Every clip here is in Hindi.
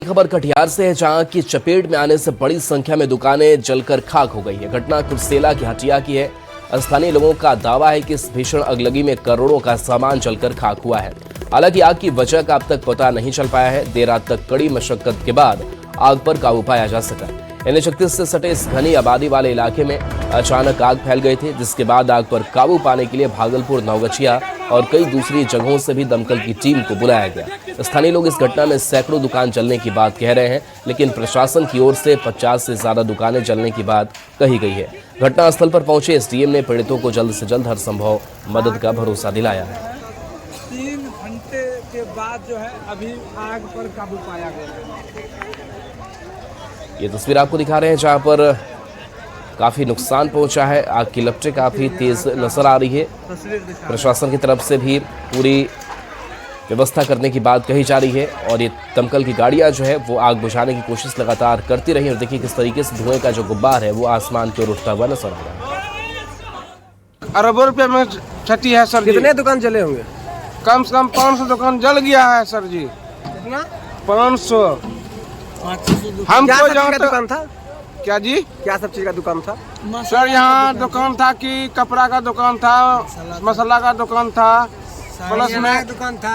खबर कटिहार से है, जहां की चपेट में आने से बड़ी संख्या में दुकानें जलकर खाक हो गई है। घटना कुर्सेला की हटिया की है। स्थानीय लोगों का दावा है कि इस भीषण अगलगी में करोड़ों का सामान जलकर खाक हुआ है। हालांकि आग की वजह का अब तक पता नहीं चल पाया है। देर रात तक कड़ी मशक्कत के बाद आग पर काबू पाया जा सका। NH-31 से सटे इस घनी आबादी वाले इलाके में अचानक आग फैल गई थी, जिसके बाद आग पर काबू पाने के लिए भागलपुर, नवगछिया और कई दूसरी जगहों से भी दमकल की टीम को बुलाया गया। स्थानीय लोग इस घटना में सैकड़ों दुकान जलने की बात कह रहे हैं, लेकिन प्रशासन की ओर से 50 से ज्यादा दुकानें जलने की बात कही गई है। घटनास्थल पर पहुंचे SDM ने पीड़ितों को जल्द से जल्द हर संभव मदद का भरोसा दिलाया है। 3 घंटे के बाद जो है अभी आग पर काबू पाया गया। ये तस्वीर आपको दिखा रहे हैं, जहां पर काफी नुकसान पहुंचा है। आग की लपटें काफी तेज नजर आ रही है। प्रशासन की तरफ से भी पूरी व्यवस्था करने की बात कही जा रही है और ये दमकल की गाड़ियां जो है वो आग बुझाने की कोशिश लगातार करती रही। और देखिए किस तरीके से धुएं का जो गुब्बार है वो आसमान की ओर उठता हुआ नजर आ रहा है। अरबों रुपये में क्षति है सर जी। कितने दुकान जले होंगे? कम से कम 500 दुकान जल गया है सर जी। कितना? 500। हम क्या सब चीज का दुकान था? क्या जी? क्या सब चीज का दुकान था? सर यहाँ दुकान था कि कपड़ा का दुकान था, मसाला का दुकान था, प्लस में दुकान था,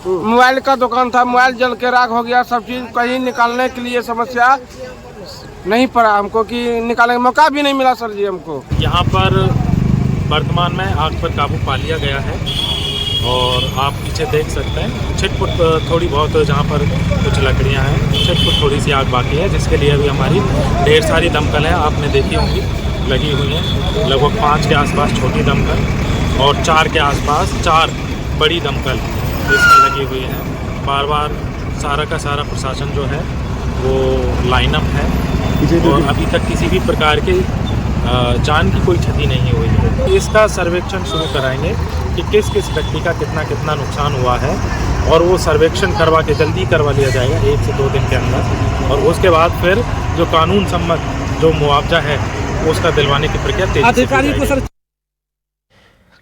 मोबाइल का दुकान था। मोबाइल जल के राख हो गया। सब चीज कहीं निकालने के लिए समस्या नहीं पड़ा हमको, कि निकालने का मौका भी नहीं मिला सर जी हमको। यहाँ पर वर्तमान में आग पर काबू पा लिया गया है और आप पीछे देख सकते हैं छिटपुट थोड़ी बहुत जहाँ पर कुछ लकड़ियाँ हैं, छिटपुट थोड़ी सी आग बाकी है, जिसके लिए अभी हमारी ढेर सारी दमकल है, आपने देखी होंगी, लगी हुई हैं। लगभग 5 के आसपास छोटी दमकल और 4 के आसपास 4 बड़ी दमकल इसमें लगी हुई हैं। बार बार सारा का सारा प्रशासन जो है वो लाइनअप है और अभी तक किसी भी प्रकार की जान की कोई क्षति नहीं हुई है। इसका सर्वेक्षण शुरू कराएंगे कि किस किस व्यक्ति का कितना कितना नुकसान हुआ है और वो सर्वेक्षण करवा के जल्दी करवा लिया जाएगा 1 से 2 दिन के अंदर। और उसके बाद फिर जो कानून सम्मत जो मुआवजा है उसका दिलवाने की प्रक्रिया तेजी से की।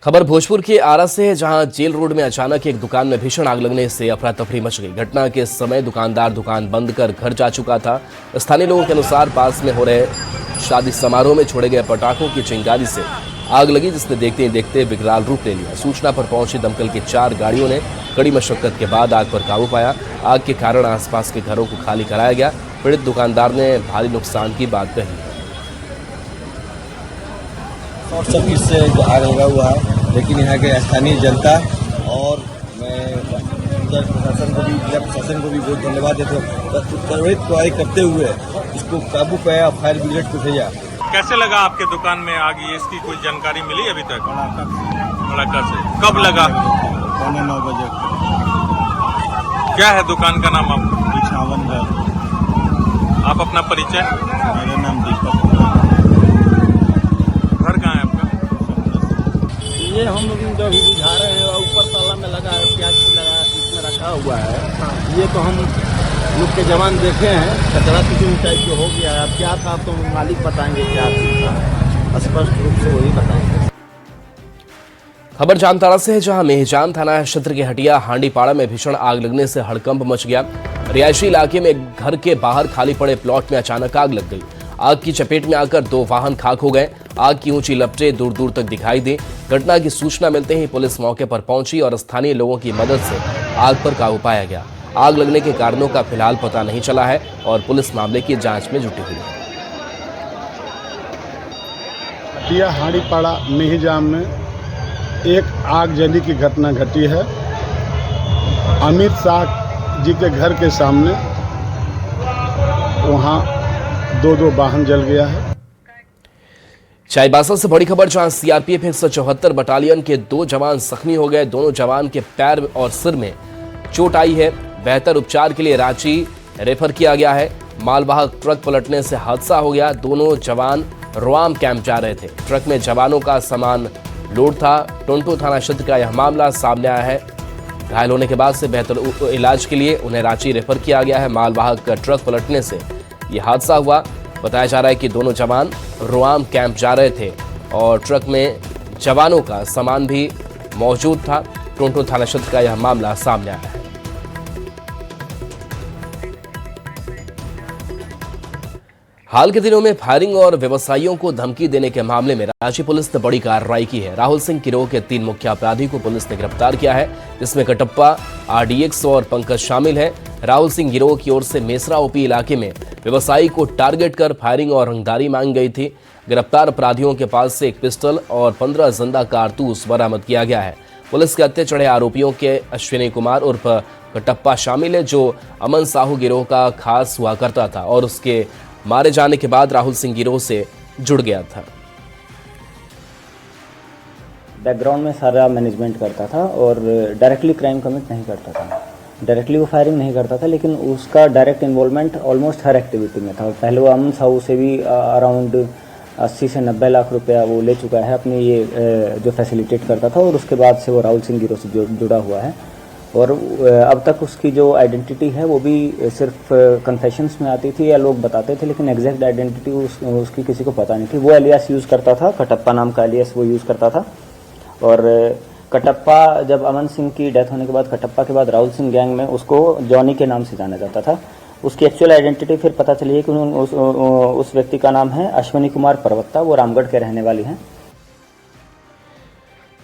खबर भोजपुर के आरा से है, जहां जेल रोड में अचानक एक दुकान में भीषण आग लगने से अफरा तफरी मच गई। घटना के समय दुकानदार दुकान बंद कर घर जा चुका था। स्थानीय लोगों के अनुसार पास में हो रहे शादी समारोह में छोड़े गए पटाखों की चिंगारी से आग लगी, जिसने देखते ही देखते विकराल रूप ले लिया। सूचना पर पहुंची दमकल की 4 गाड़ियों ने कड़ी मशक्कत के बाद आग पर काबू पाया। आग के कारण आसपास के घरों को खाली कराया गया। पीड़ित दुकानदार ने भारी नुकसान की बात कही। शॉर्ट सर्किट से आग लगा हुआ है, लेकिन यहाँ के स्थानीय जनता और मैं उधर प्रशासन को भी, जिला प्रशासन को भी बहुत धन्यवाद देता हूँ। त्वरित कार्रवाई करते हुए इसको काबू पाया, फायर ब्रिगेड को भेजा। कैसे लगा आपके दुकान में आग? ये इसकी कोई जानकारी मिली अभी तक? बड़ाका से कब लगा? 9:15 बजे। क्या है दुकान का नाम? आप बिछावन घर। आप अपना परिचय? मेरा नाम दीपक। घर कहाँ है आपका? ये हम लोग जो अभी बुझा रहे हैं, ऊपर ताला में लगा है, प्याज लगा इसमें रखा हुआ है। ये तो हम लोग के जवान देखे हैं, कचरा किसी टाइप का हो गया है। अब क्या था तो मालिक बताएंगे क्या था, स्पष्ट रूप से वही बताएंगे। खबर जामताड़ा से है, जहां मेहजाम थाना क्षेत्र के हटिया हांडीपाड़ा में भीषण आग लगने से हड़कंप मच गया। रिहायशी इलाके में घर के बाहर खाली पड़े प्लॉट में अचानक आग लग गई। आग की चपेट में आकर 2 वाहन खाक हो गए। आग की ऊंची लपटें दूर दूर तक दिखाई दी। घटना की सूचना मिलते ही पुलिस मौके पर पहुंची और स्थानीय लोगों की मदद से आग पर काबू पाया गया। आग लगने के कारणों का फिलहाल पता नहीं चला है और पुलिस मामले की जांच में जुटी हुई है। हटिया हांडीपाड़ा मेहजाम में एक आगजनी की घटना घटी है। अमित शाह जी के घर के सामने वहाँ 2 वाहन जल गया है। चाईबासा से बड़ी खबर, जहां CRPF 174 बटालियन के 2 जवान जख्मी हो गए। दोनों जवान के पैर और सिर में चोट आई है। बेहतर उपचार के लिए रांची रेफर किया गया है। मालवाहक ट्रक पलटने से हादसा हो गया। दोनों जवान रोआम कैंप जा रहे थे। ट्रक में जवानों का सामान लोड था। टोंटो थाना क्षेत्र का यह मामला सामने आया है। घायल होने के बाद से बेहतर इलाज के लिए उन्हें रांची रेफर किया गया है। मालवाहक ट्रक पलटने से यह हादसा हुआ। बताया जा रहा है कि दोनों जवान रोआम कैंप जा रहे थे और ट्रक में जवानों का सामान भी मौजूद था। टोंटो थाना क्षेत्र का यह मामला सामने आया है। हाल के दिनों में फायरिंग और व्यवसायियों को धमकी देने के मामले में रांची पुलिस ने बड़ी कार्रवाई की है। राहुल सिंह गिरोह के 3 मुख्य अपराधी को पुलिस ने गिरफ्तार किया है, जिसमें कटप्पा, RDX और पंकज शामिल है। राहुल सिंह गिरोह की ओर से मेसरा ओपी इलाके में व्यवसायी को टारगेट कर फायरिंग और रंगदारी मांगी गई थी। गिरफ्तार अपराधियों के पास से एक पिस्टल और 15 जिंदा कारतूस बरामद किया गया है। पुलिस के हत्या चढ़े आरोपियों के अश्विनी कुमार उर्फ कटप्पा शामिल है, जो अमन साहू गिरोह का खास हुआ करता था और उसके मारे जाने के बाद राहुल सिंह गिरोह से जुड़ गया था। बैकग्राउंड में सारा मैनेजमेंट करता था और डायरेक्टली क्राइम कमिट नहीं करता था। डायरेक्टली वो फायरिंग नहीं करता था, लेकिन उसका डायरेक्ट इन्वॉल्वमेंट ऑलमोस्ट हर एक्टिविटी में था। पहले वो अमन साहू से भी अराउंड 80 से 90 लाख रुपया वो ले चुका है अपनी ये जो फैसिलिटेट करता था, और उसके बाद से वो राहुल सिंह गिरोह से जुड़ा हुआ है। और अब तक उसकी जो आइडेंटिटी है वो भी सिर्फ कन्फेशंस में आती थी या लोग बताते थे, लेकिन एग्जैक्ट आइडेंटिटी उसकी किसी को पता नहीं थी। वो एलियास यूज़ करता था, कटप्पा नाम का एलियास वो यूज़ करता था। और कटप्पा, जब अमन सिंह की डेथ होने के बाद कटप्पा के बाद राहुल सिंह गैंग में उसको जॉनी के नाम से जाना जाता था। उसकी एक्चुअल आइडेंटिटी फिर पता चली है कि उस व्यक्ति का नाम है अश्विनी कुमार परवत्ता, वो रामगढ़ के रहने वाली हैं।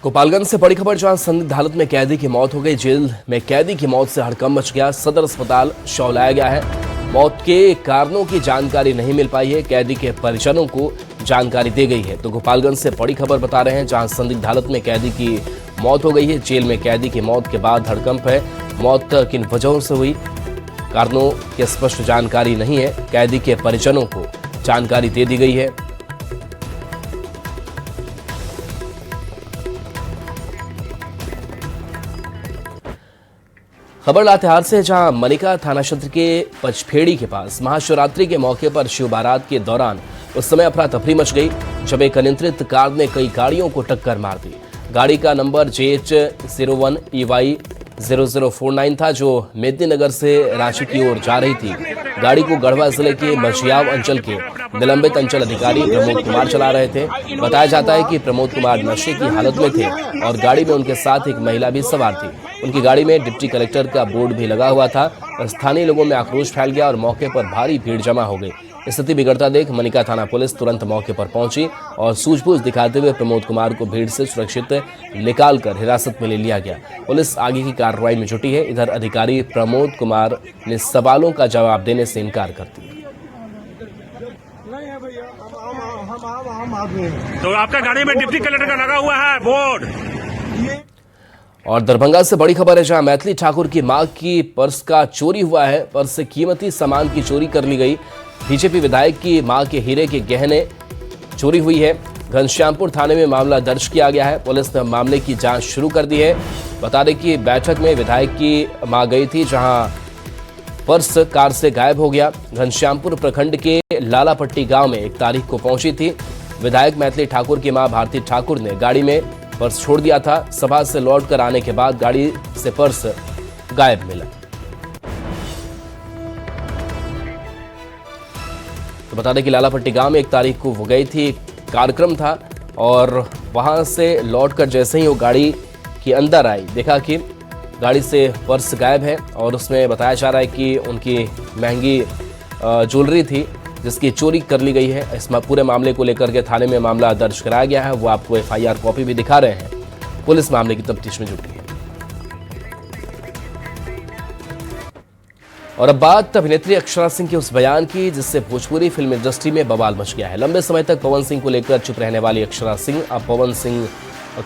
गोपालगंज से बड़ी खबर, जहां संदिग्ध हालत में कैदी की मौत हो गई। जेल में कैदी की मौत से हड़कंप मच गया। सदर अस्पताल शव लाया गया है। मौत के कारणों की जानकारी नहीं मिल पाई है। कैदी के परिजनों को जानकारी दी गई है। तो गोपालगंज से बड़ी खबर बता रहे हैं, जहां संदिग्ध हालत में कैदी की मौत हो गई है। जेल में कैदी की मौत के बाद हड़कंप है। मौत किन वजहों से हुई, कारणों की स्पष्ट जानकारी नहीं है। कैदी के परिजनों को जानकारी दे दी गई है। खबर लातेहार से, जहां मनिका थाना क्षेत्र के पचफेड़ी के पास महाशिवरात्रि के मौके पर शिव बारात के दौरान उस समय अफरा तफरी मच गई, जब एक अनियंत्रित कार ने कई गाड़ियों को टक्कर मार दी। गाड़ी का नंबर JH01 EY 0049 था, जो मेदिनीनगर से रांची की ओर जा रही थी। गाड़ी को गढ़वा जिले के मझियाव अंचल के निलंबित अंचल अधिकारी प्रमोद कुमार चला रहे थे। बताया जाता है कि प्रमोद कुमार नशे की हालत में थे और गाड़ी में उनके साथ एक महिला भी सवार थी। उनकी गाड़ी में डिप्टी कलेक्टर का बोर्ड भी लगा हुआ था। स्थानीय लोगों में आक्रोश फैल गया और मौके पर भारी भीड़ जमा हो गई। स्थिति बिगड़ता देख मनिका थाना पुलिस तुरंत मौके पर पहुंची और सूझबूझ दिखाते हुए प्रमोद कुमार को भीड़ से सुरक्षित निकालकर हिरासत में ले लिया गया। पुलिस आगे की कार्रवाई में जुटी है। इधर अधिकारी प्रमोद कुमार ने सवालों का जवाब देने से इनकार कर दिया। तो आपका गाड़ी में डिप्टी कलेक्टर का लगा हुआ है बोर्ड। और दरभंगा से बड़ी खबर है, जहां मैथिली ठाकुर की मां की पर्स का चोरी हुआ है। पर्स से कीमती सामान की चोरी कर ली गई। बीजेपी विधायक की मां के हीरे के गहने चोरी हुई है। घनश्यामपुर थाने में मामला दर्ज किया गया है। पुलिस ने मामले की जांच शुरू कर दी है। बता दें कि बैठक में विधायक की मां गई थी, जहां पर्स कार से गायब हो गया। घनश्यामपुर प्रखंड के लालापट्टी गांव में 1 तारीख को पहुंची थी। विधायक मैथिली ठाकुर की मां भारती ठाकुर ने गाड़ी में पर्स छोड़ दिया था। सभा से लौटकर आने के बाद गाड़ी से पर्स गायब मिला। तो बता दें कि लालापट्टी गांव में 1 तारीख को वो गई थी, कार्यक्रम था, और वहां से लौटकर जैसे ही वो गाड़ी के अंदर आई, देखा कि गाड़ी से पर्स गायब है और उसमें बताया जा रहा है कि उनकी महंगी ज्वेलरी थी, जिसकी चोरी कर ली गई है। इस पूरे मामले को लेकर के थाने में मामला दर्ज कराया गया है। वो आपको FIR कॉपी भी दिखा रहे हैं। पुलिस मामले की तफ्तीश में जुटी है। और अब बात अभिनेत्री अक्षरा सिंह के उस बयान की, जिससे भोजपुरी फिल्म इंडस्ट्री में बवाल मच गया है। लंबे समय तक पवन सिंह को लेकर चुप रहने वाली अक्षरा सिंह अब पवन सिंह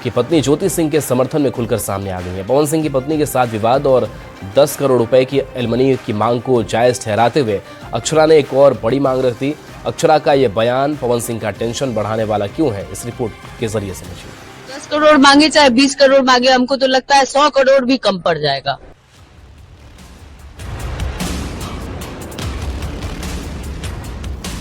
की पत्नी ज्योति सिंह के समर्थन में खुलकर सामने आ गई है। पवन सिंह की पत्नी के साथ विवाद और 10 करोड़ रुपए की एलिमनी की मांग को जायज ठहराते हुए अक्षरा ने एक और बड़ी मांग रख दी। अक्षरा का यह बयान पवन सिंह का टेंशन बढ़ाने वाला क्यों है, इस रिपोर्ट के जरिए समझिए। 10 करोड़ मांगे चाहे 20 करोड़ मांगे, हमको तो लगता है 100 करोड़ भी कम पड़ जाएगा।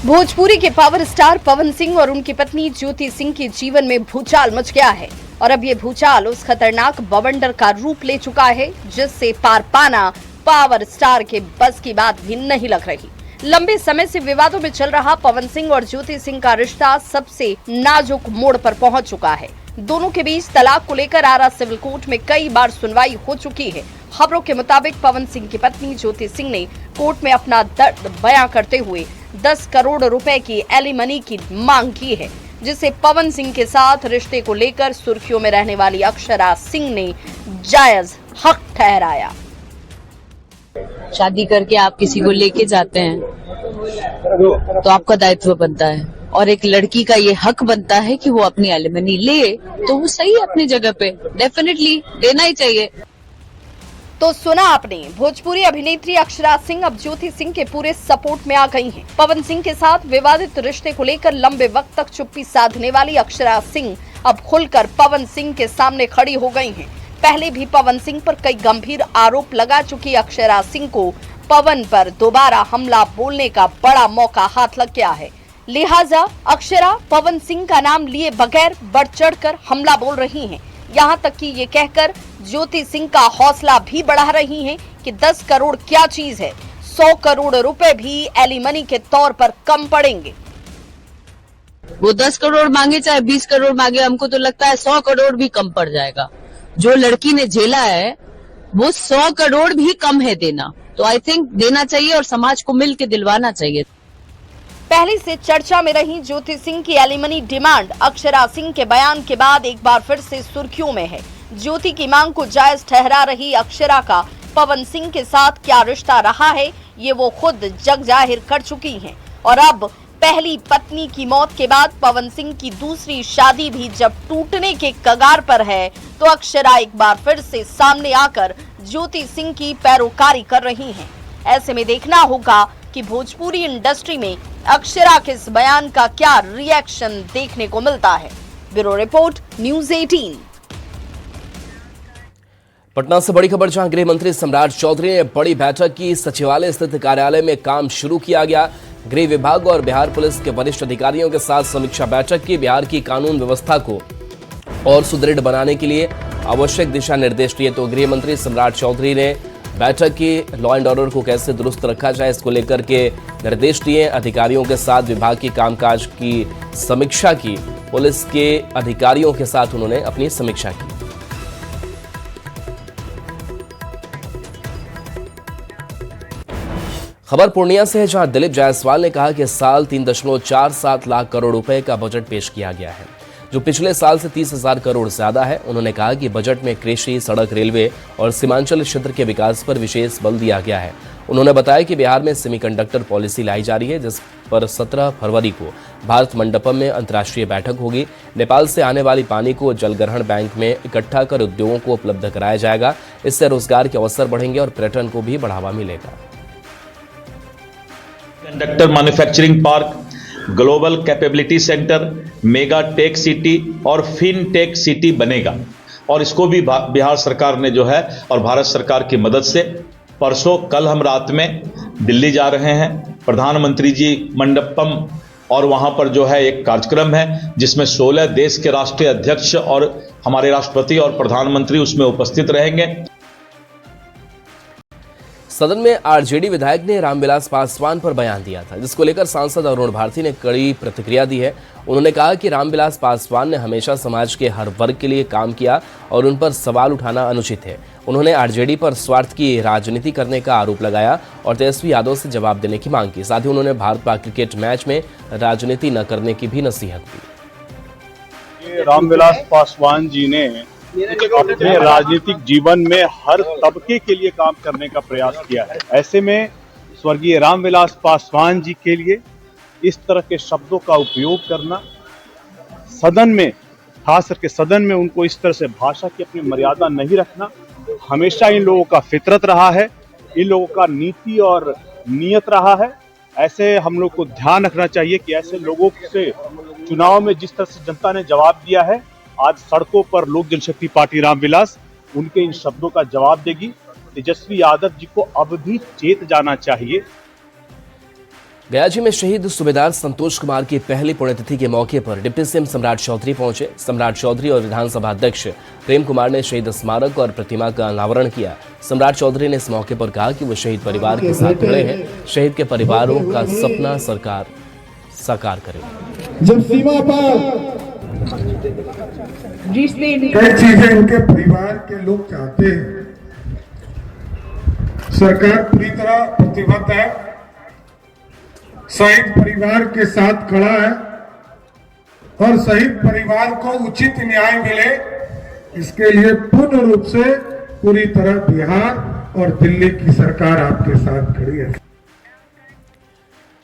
भोजपुरी के पावर स्टार पवन सिंह और उनकी पत्नी ज्योति सिंह के जीवन में भूचाल मच गया है और अब ये भूचाल उस खतरनाक बवंडर का रूप ले चुका है जिससे पार पाना पावर स्टार के बस की बात भी नहीं लग रही। लंबे समय से विवादों में चल रहा पवन सिंह और ज्योति सिंह का रिश्ता सबसे नाजुक मोड़ पर पहुंच चुका है। दोनों के बीच तलाक को लेकर आरा सिविल कोर्ट में कई बार सुनवाई हो चुकी है। खबरों के मुताबिक पवन सिंह की पत्नी ज्योति सिंह ने कोर्ट में अपना दर्द बयां करते हुए 10 करोड़ रुपए की एलिमनी की मांग की है, जिसे पवन सिंह के साथ रिश्ते को लेकर सुर्खियों में रहने वाली अक्षरा सिंह ने जायज हक ठहराया। शादी करके आप किसी को लेके जाते हैं तो आपका दायित्व बनता है, और एक लड़की का ये हक बनता है कि वो अपनी एलिमनी ले, तो वो सही है अपनी जगह पे, डेफिनेटली देना ही चाहिए। तो सुना आपने, भोजपुरी अभिनेत्री अक्षरा सिंह अब ज्योति सिंह के पूरे सपोर्ट में आ गई हैं। पवन सिंह के साथ विवादित रिश्ते को लेकर लंबे वक्त तक चुप्पी साधने वाली अक्षरा सिंह अब खुलकर पवन सिंह के सामने खड़ी हो गई हैं। पहले भी पवन सिंह पर कई गंभीर आरोप लगा चुकी अक्षरा सिंह को पवन पर दोबारा हमला बोलने का बड़ा मौका हाथ लग गया है। लिहाजा अक्षरा पवन सिंह का नाम लिए बगैर बढ़ चढ़कर हमला बोल रही हैं। यहाँ तक कि ये कहकर ज्योति सिंह का हौसला भी बढ़ा रही हैं कि 10 करोड़ क्या चीज है, 100 करोड़ रुपए भी एलिमनी के तौर पर कम पड़ेंगे। वो 10 करोड़ मांगे चाहे 20 करोड़ मांगे, हमको तो लगता है 100 करोड़ भी कम पड़ जाएगा। जो लड़की ने झेला है वो 100 करोड़ भी कम है देना, तो आई थिंक देना चाहिए और समाज को मिल के दिलवाना चाहिए। पहले से चर्चा में रही ज्योति सिंह की एलिमनी डिमांड अक्षरा सिंह के बयान के बाद एक बार फिर से सुर्खियों में है। ज्योति की मांग को जायज ठहरा रही अक्षरा का पवन सिंह के साथ क्या रिश्ता रहा है, ये वो खुद जग जाहिर कर चुकी हैं। और अब पहली पत्नी की मौत के बाद पवन सिंह की दूसरी शादी भी जब टूटने के कगार पर है, तो अक्षरा एक बार फिर से सामने आकर ज्योति सिंह की पैरोकारी कर रही हैं। ऐसे में देखना होगा कि भोजपुरी इंडस्ट्री में अक्षरा के इस बयान का क्या रिएक्शन देखने को मिलता है। Bureau report, news 18। पटना से बड़ी खबर, जहां गृह मंत्री सम्राट चौधरी ने बड़ी बैठक की। सचिवालय स्थित कार्यालय में काम शुरू किया गया। गृह विभाग और बिहार पुलिस के वरिष्ठ अधिकारियों के साथ समीक्षा बैठक की। बिहार की कानून व्यवस्था को और सुदृढ़ बनाने के लिए आवश्यक दिशा निर्देश दिए। तो गृह मंत्री सम्राट चौधरी ने बैठक की लॉ एंड ऑर्डर को कैसे दुरुस्त रखा जाए, इसको लेकर के निर्देश दिए। अधिकारियों के साथ विभाग की कामकाज की समीक्षा की। पुलिस के अधिकारियों के साथ उन्होंने अपनी समीक्षा की। खबर पूर्णिया से है, जहां दिलीप जायसवाल ने कहा कि इस साल 3.47 लाख करोड़ रुपए का बजट पेश किया गया है, जो पिछले साल से 30,000 करोड़ ज्यादा है। उन्होंने कहा कि बजट में कृषि, सड़क, रेलवे और सीमांचल क्षेत्र के विकास पर विशेष बल दिया गया है। उन्होंने बताया कि बिहार में सेमीकंडक्टर पॉलिसी लाई जा रही है, जिस पर 17 फरवरी को भारत मंडपम में अंतर्राष्ट्रीय बैठक होगी। नेपाल से आने वाली पानी को जलग्रहण बैंक में इकट्ठा कर उद्योगों को उपलब्ध कराया जाएगा। इससे रोजगार के अवसर बढ़ेंगे और पर्यटन को भी बढ़ावा मिलेगा। Conductor manufacturing park, global capability centre, mega tech city और फिन टेक सिटी बनेगा। और इसको भी बिहार सरकार ने जो है और भारत सरकार की मदद से कल हम रात में दिल्ली जा रहे हैं। प्रधानमंत्री जी मंडपम और वहां पर जो है एक कार्यक्रम है, जिसमें 16 देश के राष्ट्रीय अध्यक्ष और हमारे राष्ट्रपति और प्रधानमंत्री उसमें उपस्थित रहेंगे। सदन में आरजेडी विधायक ने रामविलास पासवान पर बयान दिया था, जिसको लेकर सांसद अरुण भारती ने कड़ी प्रतिक्रिया दी है। उन्होंने कहा कि रामविलास पासवान ने हमेशा समाज के हर वर्ग के लिए काम किया और उन पर सवाल उठाना अनुचित है। उन्होंने आरजेडी पर स्वार्थ की राजनीति करने का आरोप लगाया और तेजस्वी यादव से जवाब देने की मांग की। साथ ही उन्होंने भारत-पाक क्रिकेट मैच में राजनीति न करने की भी नसीहत दी। रामविलास पासवान जी ने अपने राजनीतिक जीवन में हर तबके के लिए काम करने का प्रयास किया है। ऐसे में स्वर्गीय रामविलास पासवान जी के लिए इस तरह के शब्दों का उपयोग करना, सदन में, खास करके सदन में उनको इस तरह से भाषा की अपनी मर्यादा नहीं रखना, हमेशा इन लोगों का फितरत रहा है, इन लोगों का नीति और नियत रहा है। ऐसे हम लोग को ध्यान रखना चाहिए कि ऐसे लोगों से चुनाव में जिस तरह से जनता ने जवाब दिया है, आज सड़कों पर लोक जनशक्ति पार्टी रामविलास उनके इन शब्दों का जवाब देगी। तेजस्वी यादव जी को अब भी चेत जाना चाहिए। गयाजी में शहीद सूबेदार संतोष कुमार की पहली पुण्यतिथि के मौके पर डिप्टी सीएम सम्राट चौधरी पहुंचे। सम्राट चौधरी और विधानसभा अध्यक्ष प्रेम कुमार ने शहीद स्मारक और प्रतिमा का अनावरण किया। सम्राट चौधरी ने इस मौके पर कहा कि वो शहीद परिवार के साथ खड़े हैं, शहीद के परिवारों का सपना सरकार साकार करेगी। जब सीमा पर कई चीजें उनके परिवार के लोग चाहते हैं, सरकार पूरी तरह प्रतिबद्ध है। शहीद परिवार के साथ खड़ा है और शहीद परिवार को उचित न्याय मिले, इसके लिए पूर्ण रूप से पूरी तरह बिहार और दिल्ली की सरकार आपके साथ खड़ी है।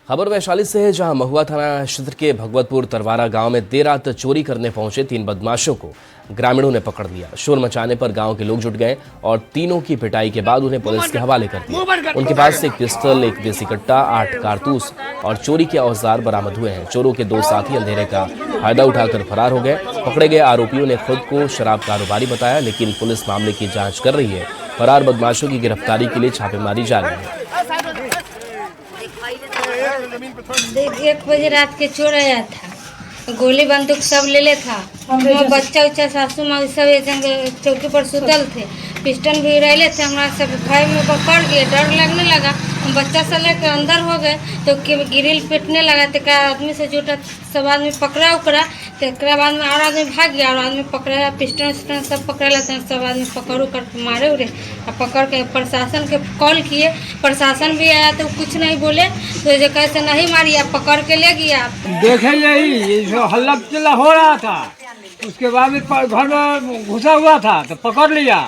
खबर वैशाली से है, जहां महुआ थाना क्षेत्र के भगवतपुर तरवारा गांव में देर रात चोरी करने पहुंचे 3 बदमाशों को ग्रामीणों ने पकड़ लिया। शोर मचाने पर गांव के लोग जुट गए और तीनों की पिटाई के बाद उन्हें पुलिस के हवाले कर दिया। उनके पास से एक पिस्टल, एक देसी कट्टा, 8 कारतूस और चोरी के औजार बरामद हुए हैं। चोरों के 2 साथी अंधेरे का फायदा उठाकर फरार हो गए। पकड़े गए आरोपियों ने खुद को शराब कारोबारी बताया, लेकिन पुलिस मामले की जाँच कर रही है। फरार बदमाशों की गिरफ्तारी के लिए छापेमारी जारी है। 1 बजे रात के चोर आया था, गोली बंदूक सब ले ले था। वो बच्चा उच्चा सासू माँ सब एक चौकी पर सुतल थे, पिस्टन भी रहे थे। हमारा सब भाई में पकड़ गए, डर लगने लगा। हम बच्चा से लेकर अंदर हो गए तो गिरिल पिटने लगा। तो आदमी से जुटा, सब आदमी पकड़ा उकड़ा। तो बाद में और आदमी भाग गया और आदमी पकड़ा, पिस्टन सब पकड़ा लेते हैं। सब आदमी पकड़ उकड़ के मारे उड़े और पकड़ के प्रशासन के कॉल किए। प्रशासन भी आया तो कुछ नहीं बोले, तो जो कैसे नहीं मारी, आप पकड़ के ले गया। देखे यही जो हल्ला चिल्ला हो रहा था, उसके बाद में घर में घुसा हुआ था तो पकड़ लिया।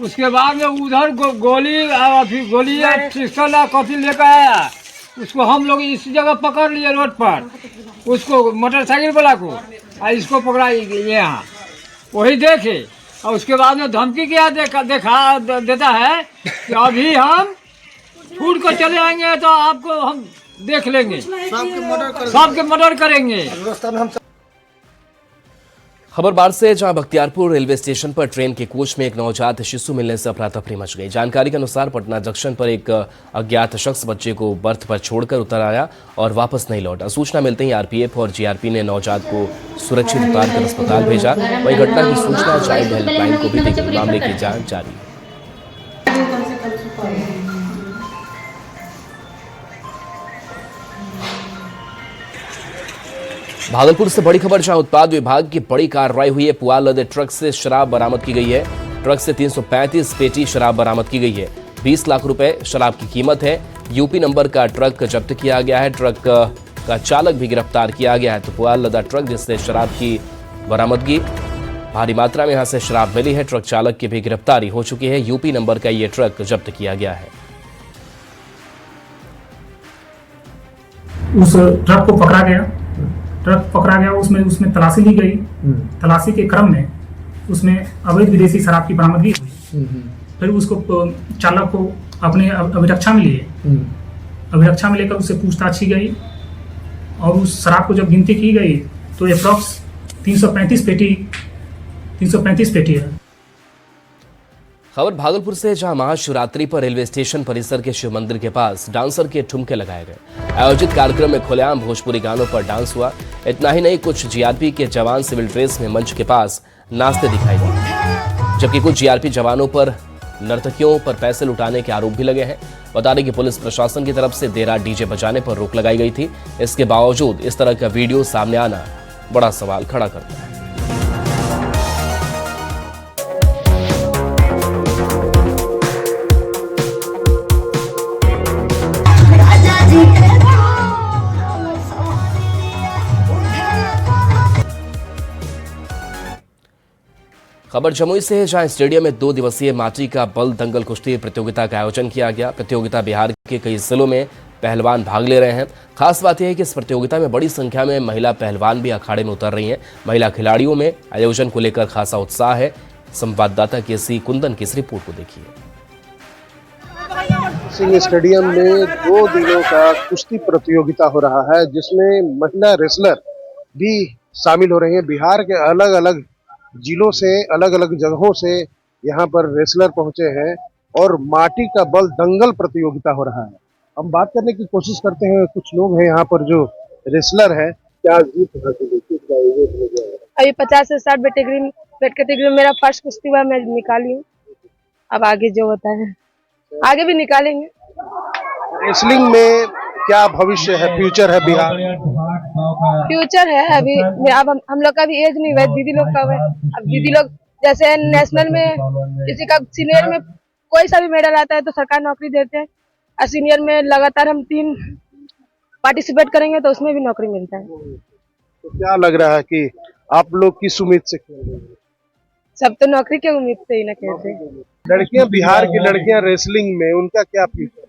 उसके बाद में उधर गोली और फिर गोली पिस्टल कॉफी लेकर आया। उसको हम लोग इस जगह पकड़ लिए रोड पर, उसको मोटरसाइकिल वाला को, और इसको पकड़ा यहाँ वही देखे। और उसके बाद में धमकी क्या देता है कि अभी हम छूट को चले आएंगे तो आपको हम देख लेंगे, सबके मर्डर करेंगे। खबर बाढ़ से, जहां बख्तियारपुर रेलवे स्टेशन पर ट्रेन के कोच में एक नवजात शिशु मिलने से अफरा तफरी मच गई। जानकारी के अनुसार पटना जंक्शन पर एक अज्ञात शख्स बच्चे को बर्थ पर छोड़कर उतर आया और वापस नहीं लौटा। सूचना मिलते ही आरपीएफ और जीआरपी ने नवजात को सुरक्षित उतारकर अस्पताल भेजा। वहीं घटना की सूचना चाइल्ड हेल्पलाइन को भी दी गई। मामले की जांच जारी है। भागलपुर से बड़ी खबर, जहां उत्पाद विभाग की बड़ी कार्रवाई हुई है। पुआल लदे ट्रक से शराब बरामद की गई है। ट्रक से 335 पेटी शराब बरामद की गई है। 20 लाख रुपए शराब की कीमत है। यूपी नंबर का ट्रक जब्त किया गया है। ट्रक का चालक भी गिरफ्तार किया गया है। तो पुआल लदा ट्रक जिससे शराब की बरामदगी, भारी मात्रा में यहां से शराब मिली है। ट्रक चालक की भी गिरफ्तारी हो चुकी है। यूपी नंबर का ये ट्रक जब्त किया गया है। उस ट्रक को पकड़ा गया, उसमें तलाशी ली गई। तलाशी के क्रम में उसमें अवैध विदेशी शराब की बरामदगी हुई। फिर उसको चालक को अपने अभिरक्षा में लिए, अभिरक्षा में लेकर उससे पूछताछ की गई और उस शराब को जब गिनती की गई तो अप्रॉक्स 335 पेटी है। खबर भागलपुर से, जहां महाशिवरात्रि पर रेलवे स्टेशन परिसर के शिव मंदिर के पास डांसर के ठुमके लगाए गए। आयोजित कार्यक्रम में खुलेआम भोजपुरी गानों पर डांस हुआ। इतना ही नहीं, कुछ जीआरपी के जवान सिविल ड्रेस में मंच के पास नाचते दिखाई दिए, जबकि कुछ जीआरपी जवानों पर नर्तकियों पर पैसे लुटाने के आरोप भी लगे हैं। बता दें कि पुलिस प्रशासन की तरफ से देर रात डीजे बजाने पर रोक लगाई गई थी। इसके बावजूद इस तरह का वीडियो सामने आना बड़ा सवाल खड़ा करता है। खबर जमुई से है, जहां स्टेडियम में 2 दिवसीय माटी का बल दंगल कुश्ती प्रतियोगिता का आयोजन किया गया। प्रतियोगिता बिहार के कई जिलों में पहलवान भाग ले रहे हैं। खास बात यह है कि इस प्रतियोगिता में बड़ी संख्या में महिला पहलवान भी अखाड़े में उतर रही हैं। महिला खिलाड़ियों में आयोजन को लेकर खासा उत्साह है। संवाददाता केसी कुंदन की इस रिपोर्ट को देखिए। सिंह स्टेडियम में 2 दिनों का कुश्ती प्रतियोगिता हो रहा है, जिसमें महिला रेसलर भी शामिल हो रही हैं। बिहार के अलग अलग जिलों से, अलग अलग जगहों से यहाँ पर रेसलर पहुंचे हैं और माटी का बल दंगल प्रतियोगिता हो रहा है। हम बात करने की कोशिश करते हैं, कुछ लोग हैं यहाँ पर जो रेसलर है। क्या जीत अभी 50 से 60 वेट कैटेगरी में मेरा फर्स्ट कुश्ती हुआ, मैं निकाली हूँ। अब आगे जो होता है आगे भी निकालेंगे। रेसलिंग में क्या भविष्य है, फ्यूचर है बिहार? फ्यूचर है अभी। अब हम लोग का भी एज नहीं हुआ, दीदी लोग का हुआ। अब दीदी लोग जैसे नेशनल में किसी का सीनियर में कोई सा भी मेडल आता है तो सरकार नौकरी देते हैं, और सीनियर में लगातार हम पार्टिसिपेट करेंगे तो उसमें भी नौकरी मिलता है। तो क्या लग रहा है कि आप लोग किस उम्मीद से खेल रहे हैं? सब तो नौकरी के उम्मीद से ही ना खेलते हैं। लड़कियां, बिहार की लड़कियां रेसलिंग में उनका क्या फ्यूचर?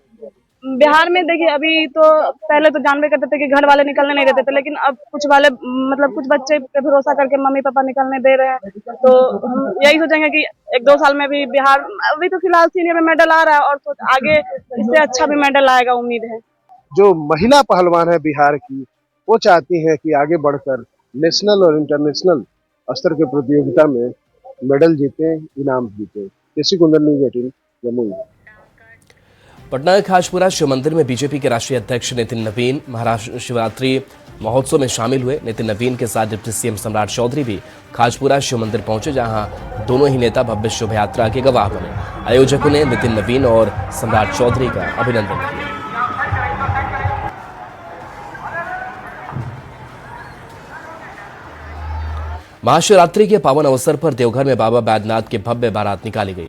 बिहार में देखिए अभी तो पहले तो जानबे करते थे कि घर वाले निकलने नहीं देते थे, लेकिन अब कुछ वाले मतलब कुछ बच्चे पे भरोसा करके मम्मी पापा निकलने दे रहे हैं, तो हम यही सोचेंगे कि 1-2 साल में भी बिहार, अभी तो फिलहाल सीनियर में मेडल आ रहा है और तो आगे इससे अच्छा भी मेडल आएगा, उम्मीद है। जो महिला पहलवान है बिहार की, वो चाहती है कि आगे बढ़कर नेशनल और इंटरनेशनल स्तर के प्रतियोगिता में मेडल जीते, इनाम जीते। केसी कुंदन, न्यूज़ 18, जमुई। पटना के खाजपुरा शिव मंदिर में बीजेपी के राष्ट्रीय अध्यक्ष नितिन नवीन महाराष्ट्र शिवरात्रि महोत्सव में शामिल हुए। नितिन नवीन के साथ डिप्टी सीएम सम्राट चौधरी भी खाजपुरा शिव मंदिर पहुंचे, जहां दोनों ही नेता भव्य शोभा यात्रा के गवाह बने। आयोजकों ने नितिन नवीन और सम्राट चौधरी का अभिनंदन किया। महाशिवरात्रि के पावन अवसर पर देवघर में बाबा बैद्यनाथ की भव्य बारात निकाली गई।